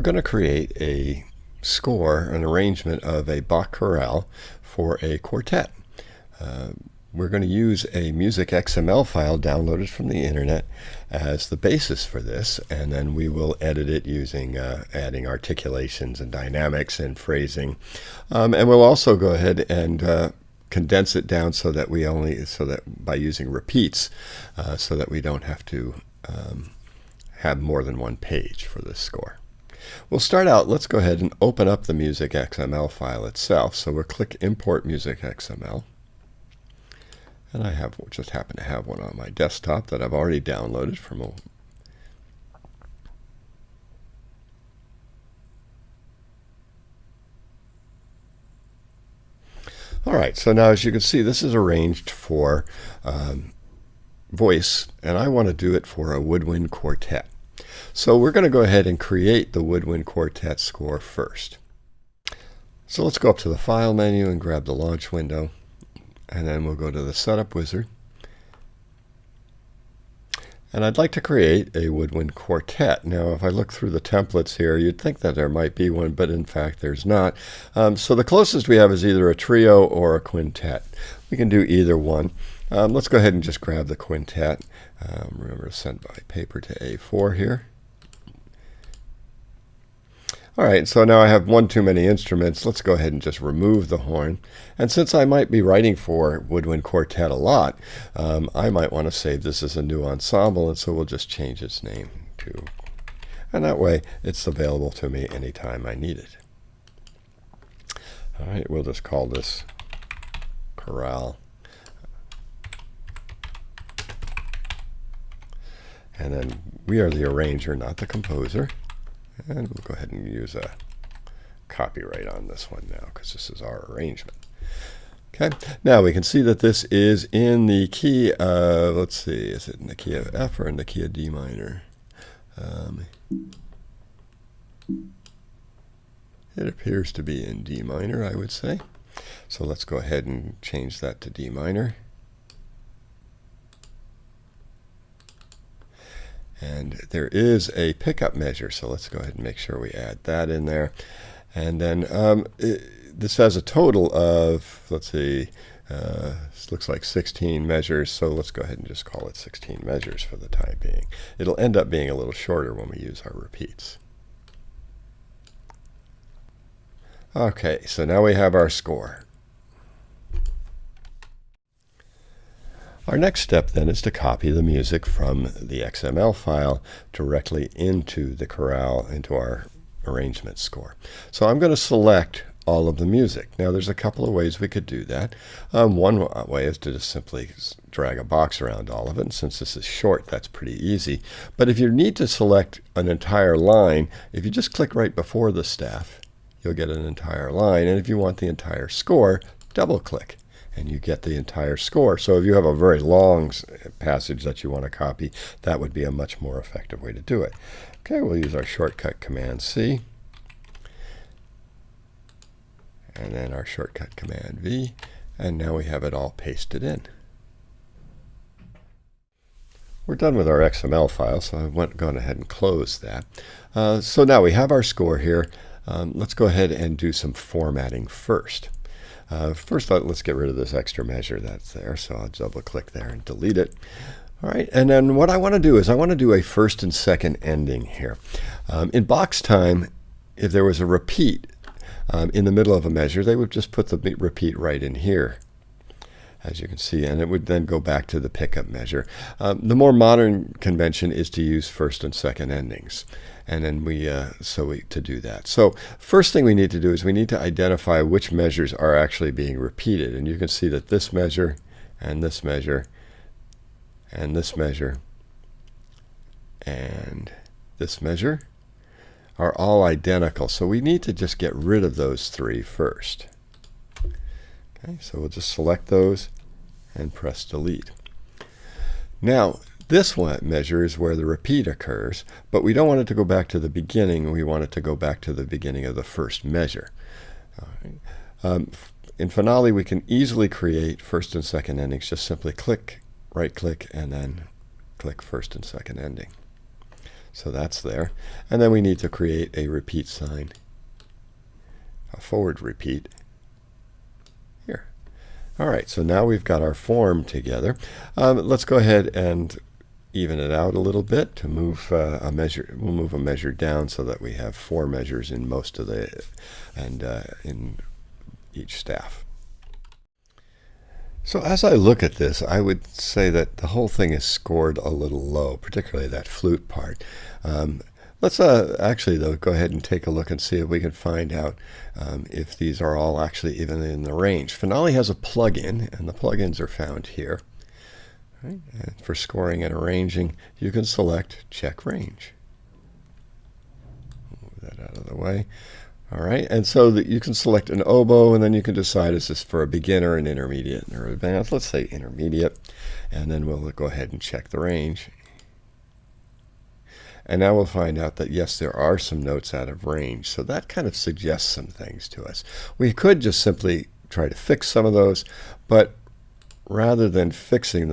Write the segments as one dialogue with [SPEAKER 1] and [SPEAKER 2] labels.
[SPEAKER 1] going to create a score, an arrangement of a Bach chorale for a quartet. We're going to use a music XML file downloaded from the internet as the basis for this, and then we will edit it using adding articulations and dynamics and phrasing. And we'll also go ahead and condense it down so that by using repeats, so that we don't have to have more than one page for this score. We'll start out, let's go ahead and open up the music XML file itself. So we'll click Import Music XML. And I just happen to have one on my desktop that I've already downloaded from a All right, so now as you can see, this is arranged for voice, and I want to do it for a woodwind quartet. So we're going to go ahead and create the woodwind quartet score first. So let's go up to the File menu and grab the Launch window, and then we'll go to the Setup Wizard. And I'd like to create a woodwind quartet. Now, if I look through the templates here, you'd think that there might be one, but in fact there's not. So the closest we have is either a trio or a quintet. We can do either one. Let's go ahead and just grab the quintet. Remember to send by paper to A4 here. All right, so now I have one too many instruments. Let's go ahead and just remove the horn. And since I might be writing for woodwind quartet a lot, I might want to save this as a new ensemble, and so we'll just change its name to, and that way it's available to me anytime I need it. All right, we'll just call this chorale. And then we are the arranger, not the composer. And we'll go ahead and use a copyright on this one now, because this is our arrangement. Okay, now we can see that this is in the key of, let's see, is it in the key of F or in the key of D minor? It appears to be in D minor, I would say. So let's go ahead and change that to D minor. And there is a pickup measure, so let's go ahead and make sure we add that in there. And then this has a total of, let's see, this looks like 16 measures, so let's go ahead and just call it 16 measures for the time being. It'll end up being a little shorter when we use our repeats. Okay, so now we have our score. Our next step then is to copy the music from the XML file directly into the chorale, into our arrangement score. So I'm going to select all of the music. Now there's a couple of ways we could do that. One way is to just simply drag a box around all of it, and since this is short, that's pretty easy. But if you need to select an entire line, if you just click right before the staff, you'll get an entire line. And if you want the entire score, double click, and you get the entire score. So if you have a very long passage that you want to copy, that would be a much more effective way to do it. Okay, we'll use our shortcut Command C, and then our shortcut Command V, and now we have it all pasted in. We're done with our XML file, so I've gone ahead and closed that. So now we have our score here. Let's go ahead and do some formatting first. First, let's get rid of this extra measure that's there. So I'll double click there and delete it. All right, and then what I want to do is I want to do a first and second ending here. In box time, if there was a repeat in the middle of a measure, they would just put the repeat right in here, as you can see, and it would then go back to the pickup measure. The more modern convention is to use first and second endings. And then to do that. So first thing we need to do is we need to identify which measures are actually being repeated. And you can see that this measure and this measure and this measure and this measure are all identical. So we need to just get rid of those three first. Okay, so we'll just select those and press delete. Now, this one measure is where the repeat occurs, but we don't want it to go back to the beginning. We want it to go back to the beginning of the first measure. In Finale, we can easily create first and second endings. Just simply click, right-click, and then click first and second ending. So that's there. And then we need to create a repeat sign, a forward repeat here. All right, so now we've got our form together. Let's go ahead and even it out a little bit to move a measure. We'll move a measure down so that we have 4 measures in most of the, and in each staff. So as I look at this, I would say that the whole thing is scored a little low, particularly that flute part. Let's actually, though, go ahead and take a look and see if we can find out if these are all actually even in the range. Finale has a plugin, and the plugins are found here. Right? And for scoring and arranging, you can select Check Range. Move that out of the way. All right, and so that you can select an oboe, and then you can decide is this for a beginner, an intermediate, or advanced. Let's say intermediate, and then we'll go ahead and check the range. And now we'll find out that, yes, there are some notes out of range. So that kind of suggests some things to us. We could just simply try to fix some of those, but rather than fixing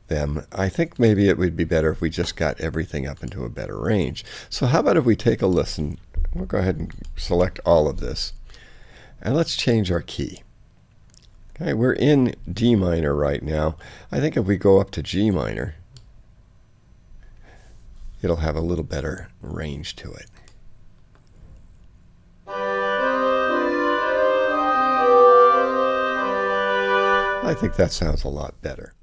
[SPEAKER 1] them, I think maybe it would be better if we just got everything up into a better range. So how about if we take a listen? We'll go ahead and select all of this, and let's change our key. Okay, we're in D minor right now. I think if we go up to G minor, it'll have a little better range to it. I think that sounds a lot better.